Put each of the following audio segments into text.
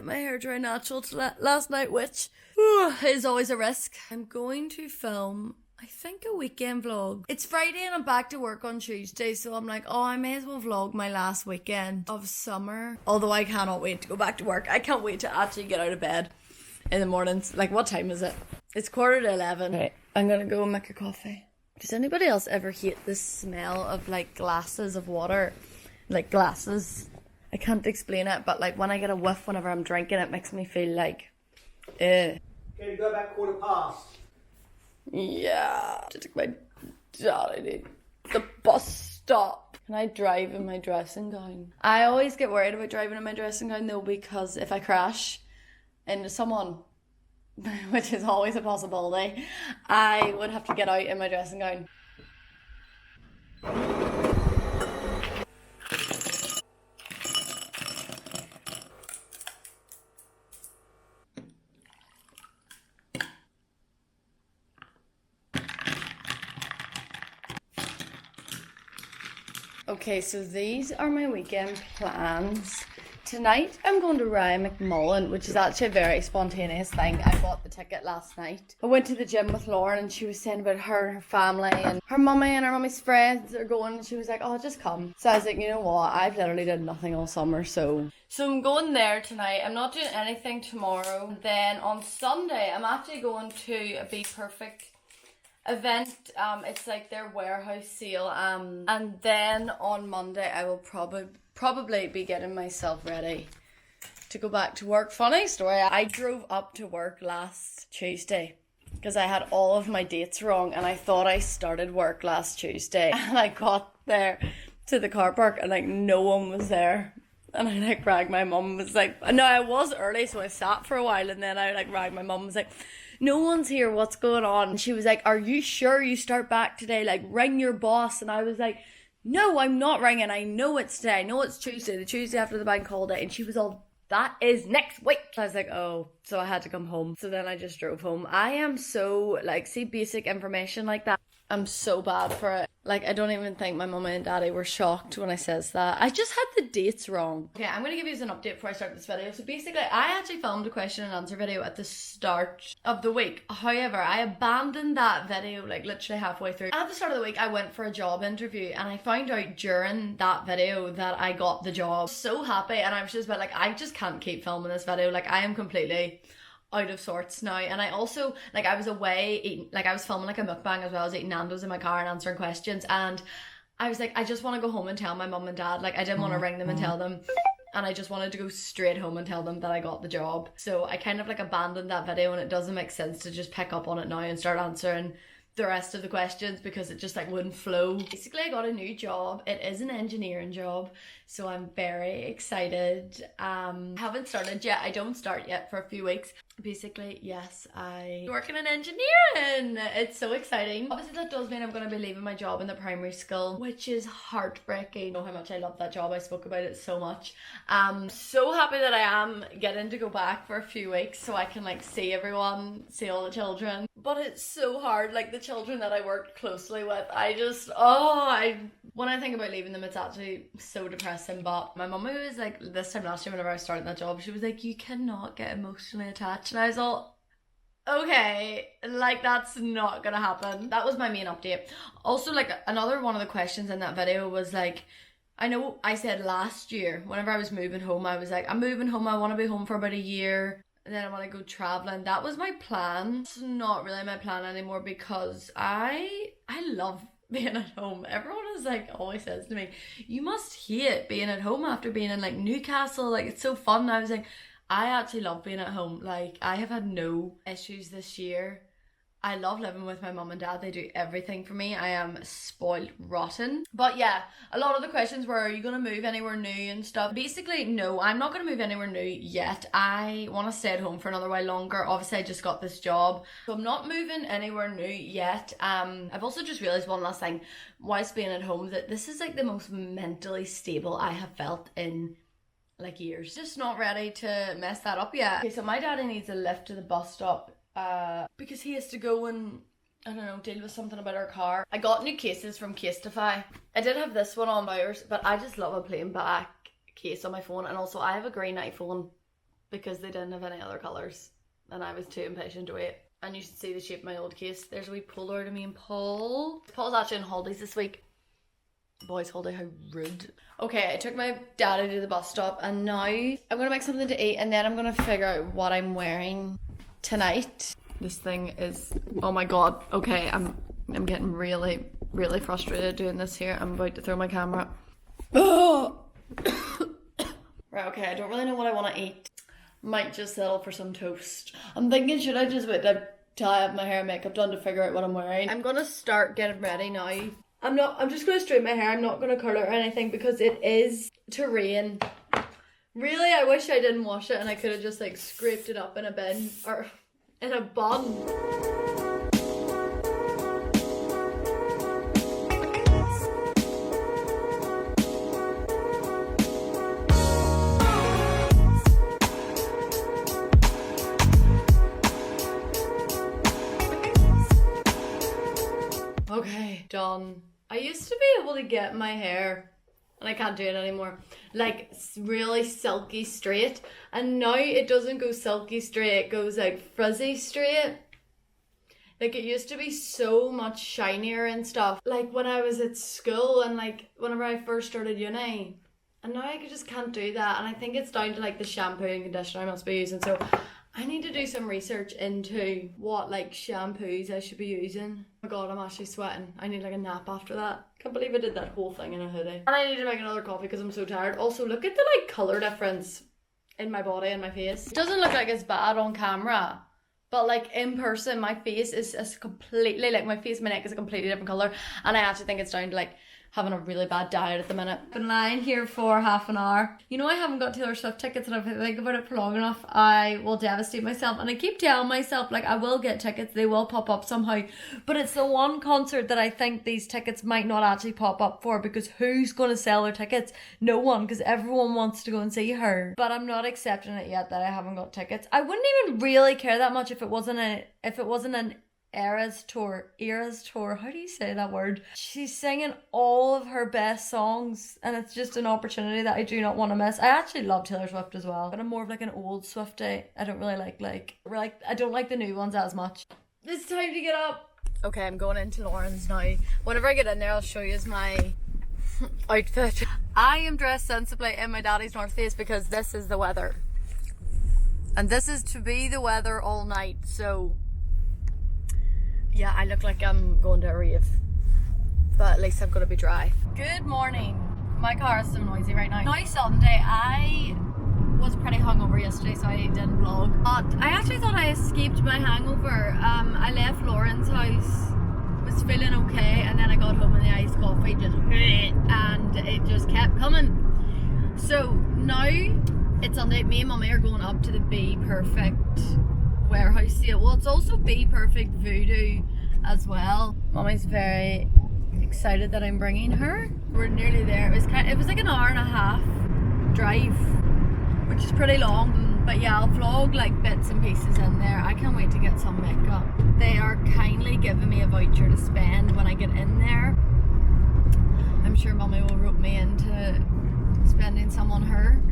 let my hair dry natural last night, which is always a risk. I'm going to film, I think, a weekend vlog. It's Friday and I'm back to work on Tuesday, so I'm like, oh, I may as well vlog my last weekend of summer. Although I cannot wait to go back to work. I can't wait to actually get out of bed in the mornings. Like, what time is it? It's 11:15. Right, I'm gonna go make a coffee. Does anybody else ever hate the smell of like glasses of water? Like glasses. I can't explain it, but like when I get a whiff whenever I'm drinking, it makes me feel like, Can you go back 15:15? Yeah. To take my daddy to the bus stop. Can I drive in my dressing gown? I always get worried about driving in my dressing gown though, because if I crash into someone, which is always a possibility, I would have to get out in my dressing gown. Okay, so these are my weekend plans. Tonight I'm going to Ryan McMullen, which is actually a very spontaneous thing. I bought the ticket last night. I went to the gym with Lauren and she was saying about her and her family and her mummy and her mummy's friends are going, and she was like, oh, just come. So I was like, you know what, I've literally done nothing all summer, so I'm going there tonight. I'm not doing anything tomorrow. And then on Sunday I'm actually going to a BPerfect event. It's like their warehouse sale, and then on Monday I will probably be getting myself ready to go back to work. Funny story, I drove up to work last Tuesday because I had all of my dates wrong and I thought I started work last Tuesday, and I got there to the car park and like no one was there. And I like rang my mum, was like, no, I was early, so I sat for a while, and then I like rang my mum, was like, no one's here, what's going on? And she was like, are you sure you start back today? Like, ring your boss. And I was like, no, I'm not ringing. I know it's today. I know it's Tuesday, the Tuesday after the bank holiday. And she was all, that is next week. I was like, oh, so I had to come home. So then I just drove home. I am so, like, see, basic information like that, I'm so bad for it. Like, I don't even think my mummy and daddy were shocked when I says that. I just had the dates wrong. Okay, I'm going to give you an update before I start this video. So basically, I actually filmed a question and answer video at the start of the week. However, I abandoned that video like literally halfway through. At the start of the week, I went for a job interview and I found out during that video that I got the job. So happy, and I was just about like, I just can't keep filming this video. Like, I am completely out of sorts now. And I also, like, I was away eating, like I was filming like a mukbang as well. I was eating Nando's in my car and answering questions, and I was like, I just want to go home and tell my mum and dad. Like, I didn't want to ring them and tell them, and I just wanted to go straight home and tell them that I got the job. So I kind of like abandoned that video, and it doesn't make sense to just pick up on it now and start answering the rest of the questions because it just like wouldn't flow. Basically, I got a new job. It is an engineering job, so I'm very excited. Haven't started yet. I don't start yet for a few weeks. Basically, yes, I work in engineering. It's so exciting. Obviously, that does mean I'm going to be leaving my job in the primary school, which is heartbreaking. You know how much I love that job. I spoke about it so much. So happy that I am getting to go back for a few weeks so I can like see everyone, see all the children. But it's so hard, like the children that I worked closely with. I just, when I think about leaving them, it's actually so depressing. But my mum was like, this time last year whenever I was starting that job, she was like, you cannot get emotionally attached. And I was all, okay, like that's not gonna happen. That was my main update. Also, like another one of the questions in that video was like, I know I said last year whenever I was moving home, I was like, I'm moving home, I want to be home for about a year, and then I want to go traveling. That was my plan. It's not really my plan anymore because I love being at home. Everyone is like always says to me, you must hate being at home after being in like Newcastle, like it's so fun. And I was like, I actually love being at home. Like, I have had no issues this year. I love living with my mum and dad. They do everything for me. I am spoiled rotten. But yeah, a lot of the questions were, are you going to move anywhere new and stuff? Basically, no, I'm not going to move anywhere new yet. I want to stay at home for another while longer. Obviously, I just got this job, so I'm not moving anywhere new yet. I've also just realised one last thing whilst being at home, that this is like the most mentally stable I have felt in like years. Just not ready to mess that up yet. Okay, so my daddy needs a lift to the bus stop because he has to go and, I don't know, deal with something about our car. I got new cases from Casetify. I did have this one on ours, but I just love a plain black case on my phone, and also I have a green iPhone because they didn't have any other colours and I was too impatient to wait. And you should see the shape of my old case. There's a wee polar to me and Paul. Paul's actually on holidays this week. Boys holiday, how rude. Okay, I took my daddy to the bus stop and now I'm gonna make something to eat and then I'm gonna figure out what I'm wearing tonight. This thing is, oh my god. Okay, I'm getting really frustrated doing this here. I'm about to throw my camera. Oh. Right, okay, I don't really know what I want to eat. Might just settle for some toast. I'm thinking, should I just wait to tie up my hair and makeup done to figure out what I'm wearing? I'm gonna start getting ready now. I'm just gonna straighten my hair. I'm not gonna curl it or anything because it is to rain. Really, I wish I didn't wash it and I could have just like scraped it up in a bin or in a bun. Okay, done. I used to be able to get my hair, and I can't do it anymore, like really silky straight, and now it doesn't go silky straight, it goes like frizzy straight. Like it used to be so much shinier and stuff, like when I was at school and like whenever I first started uni, and now I just can't do that, and I think it's down to like the shampoo and conditioner I must be using. So I need to do some research into what like shampoos I should be using. Oh my god, I'm actually sweating. I need like a nap after that. Can't believe I did that whole thing in a hoodie. And I need to make another coffee because I'm so tired. Also, look at the like colour difference in my body and my face. It doesn't look like it's bad on camera, but like in person my face is completely, like my face and my neck is a completely different colour, and I actually think it's down to like having a really bad diet at the minute. I've been lying here for half an hour. You know, I haven't got Taylor Swift tickets, and if I think about it for long enough, I will devastate myself. And I keep telling myself, like, I will get tickets, they will pop up somehow. But it's the one concert that I think these tickets might not actually pop up for, because who's going to sell their tickets? No one, because everyone wants to go and see her. But I'm not accepting it yet that I haven't got tickets. I wouldn't even really care that much if it wasn't an Eras tour, how do you say that word? She's singing all of her best songs, and it's just an opportunity that I do not want to miss. I actually love Taylor Swift as well, but I'm more of like an old Swiftie. I don't really like I don't like the new ones as much. It's time to get up. Okay, I'm going into Lauren's now. Whenever I get in there, I'll show you my outfit. I am dressed sensibly in my daddy's North Face because this is the weather, and this is to be the weather all night. So yeah, I look like I'm going to a rave, but at least I'm going to be dry. Good morning. My car is so noisy right now. Now Sunday, I was pretty hungover yesterday, so I didn't vlog. But I actually thought I escaped my hangover. I left Lauren's house, was feeling okay, and then I got home and the iced coffee just and it just kept coming. So now it's Sunday. Me and Mummy are going up to the BPerfect warehouse sale. Well, it's also BPerfect Voodoo as well. Mummy's very excited that I'm bringing her. We're nearly there. It was like an hour and a half drive, which is pretty long. But yeah, I'll vlog like bits and pieces in there. I can't wait to get some makeup. They are kindly giving me a voucher to spend when I get in there. I'm sure Mummy will rope me into spending some on her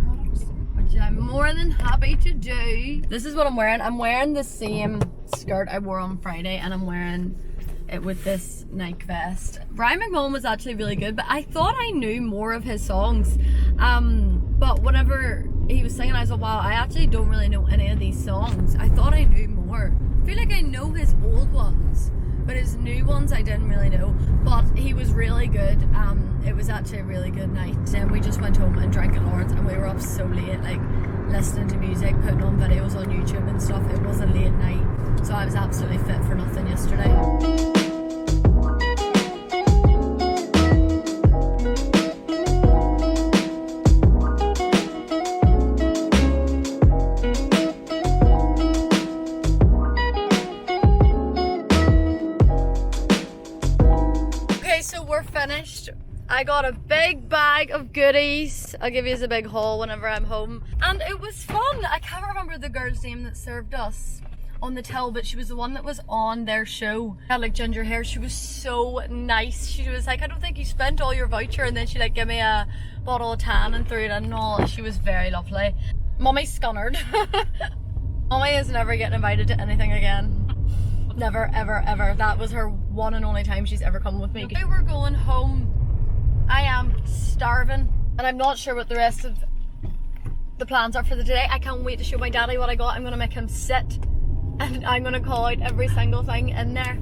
products, which I'm more than happy to do. This is what I'm wearing. I'm wearing the same skirt I wore on Friday, and I'm wearing it with this Nike vest. Ryan McMullen was actually really good, but I thought I knew more of his songs. But whenever he was singing, I was like, wow, I actually don't really know any of these songs. I thought I knew more. I feel like I know his old ones, but his new ones I didn't really know. But he was really good. It was actually a really good night. Then we just went home and drank at Lawrence, and we were up so late, like listening to music, putting on videos on YouTube and stuff. It was a late night, so I was absolutely fit for nothing yesterday. Finished. I got a big bag of goodies. I'll give you a big haul whenever I'm home, and it was fun. I can't remember the girl's name that served us on the till, but she was the one that was on their show. Had like ginger hair. She was so nice. She was like, I don't think you spent all your voucher, and then she like gave me a bottle of tan and threw it in and all. She was very lovely. Mummy's scunnered. Mummy is never getting invited to anything again. Never, ever, ever. That was her one and only time she's ever come with me. Okay, we're going home. I am starving and I'm not sure what the rest of the plans are for the day. I can't wait to show my daddy what I got. I'm going to make him sit and I'm going to call out every single thing in there.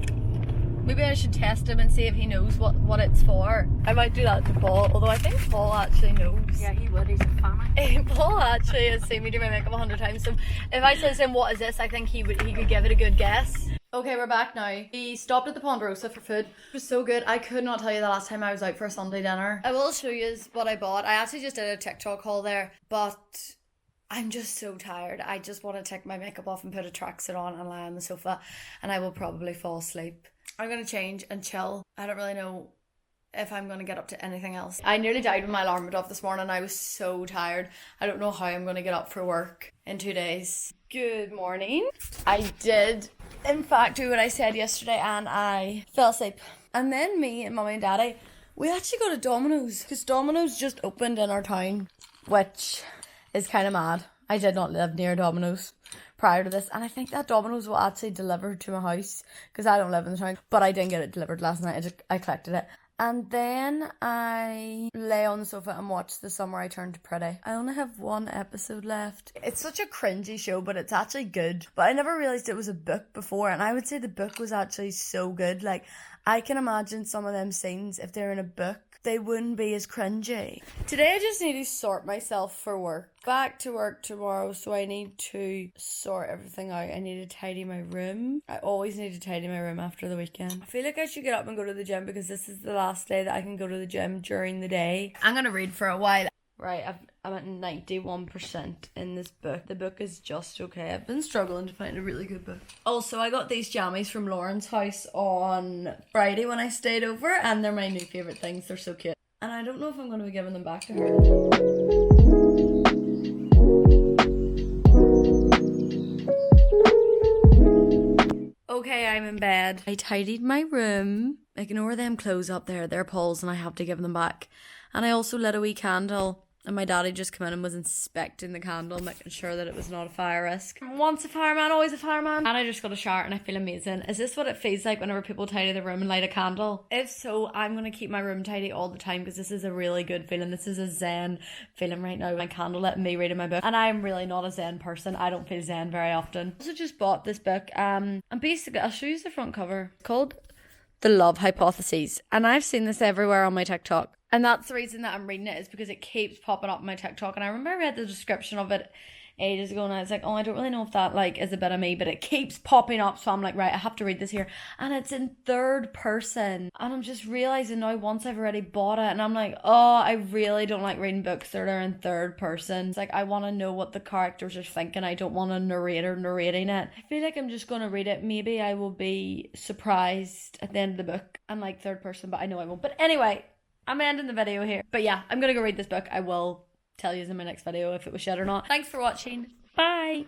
Maybe I should test him and see if he knows what it's for. I might do that to Paul, although I think Paul actually knows. Yeah, he would. He's a fan. Paul actually has seen me do my makeup 100 times, so if I said to him, what is this, I think he could give it a good guess. Okay, we're back now. We stopped at the Ponderosa for food. It was so good. I could not tell you the last time I was out for a Sunday dinner. I will show you what I bought. I actually just did a TikTok haul there, but I'm just so tired. I just want to take my makeup off and put a tracksuit on and lie on the sofa, and I will probably fall asleep. I'm going to change and chill. I don't really know if I'm going to get up to anything else. I nearly died when my alarm went off this morning. I was so tired. I don't know how I'm going to get up for work in 2 days. Good morning. I did, in fact, do what I said yesterday and I fell asleep. And then me and Mummy and Daddy, we actually got a Domino's because Domino's just opened in our town, which is kind of mad. I did not live near Domino's prior to this, and I think that Domino's will actually deliver to my house because I don't live in the town, but I didn't get it delivered last night. I collected it, and then I lay on the sofa and watched The Summer I Turned Pretty. I only have one episode left. It's such a cringy show, but it's actually good. But I never realised it was a book before, and I would say the book was actually so good. Like, I can imagine some of them scenes, if they're in a book, they wouldn't be as cringy. Today I just need to sort myself for work. Back to work tomorrow, so I need to sort everything out. I need to tidy my room. I always need to tidy my room after the weekend. I feel like I should get up and go to the gym because this is the last day that I can go to the gym during the day. I'm gonna read for a while. Right, I'm at 91% in this book. The book is just okay. I've been struggling to find a really good book. Also, I got these jammies from Lauren's house on Friday when I stayed over, and they're my new favourite things. They're so cute. And I don't know if I'm going to be giving them back to her. Okay, I'm in bed. I tidied my room. Ignore them clothes up there. They're Paul's and I have to give them back. And I also lit a wee candle. And my daddy just came in and was inspecting the candle, making sure that it was not a fire risk. Once a fireman, always a fireman. And I just got a shower and I feel amazing. Is this what it feels like whenever people tidy the room and light a candle? If so, I'm going to keep my room tidy all the time because this is a really good feeling. This is a zen feeling right now. My candle lit and me reading my book. And I'm really not a zen person. I don't feel zen very often. I also just bought this book. And basically, I'll show you the front cover. It's called The Love Hypothesis. And I've seen this everywhere on my TikTok. And that's the reason that I'm reading it, is because it keeps popping up on my TikTok. And I remember I read the description of it ages ago and I was like, oh, I don't really know if that like is a bit of me, but it keeps popping up. So I'm like, right, I have to read this here. And it's in third person. And I'm just realising now, once I've already bought it, and I'm like, oh, I really don't like reading books that are in third person. It's like, I want to know what the characters are thinking. I don't want a narrator narrating it. I feel like I'm just going to read it. Maybe I will be surprised at the end of the book and like third person, but I know I won't. But anyway, I'm ending the video here. But yeah, I'm going to go read this book. I will tell you in my next video if it was shit or not. Thanks for watching. Bye.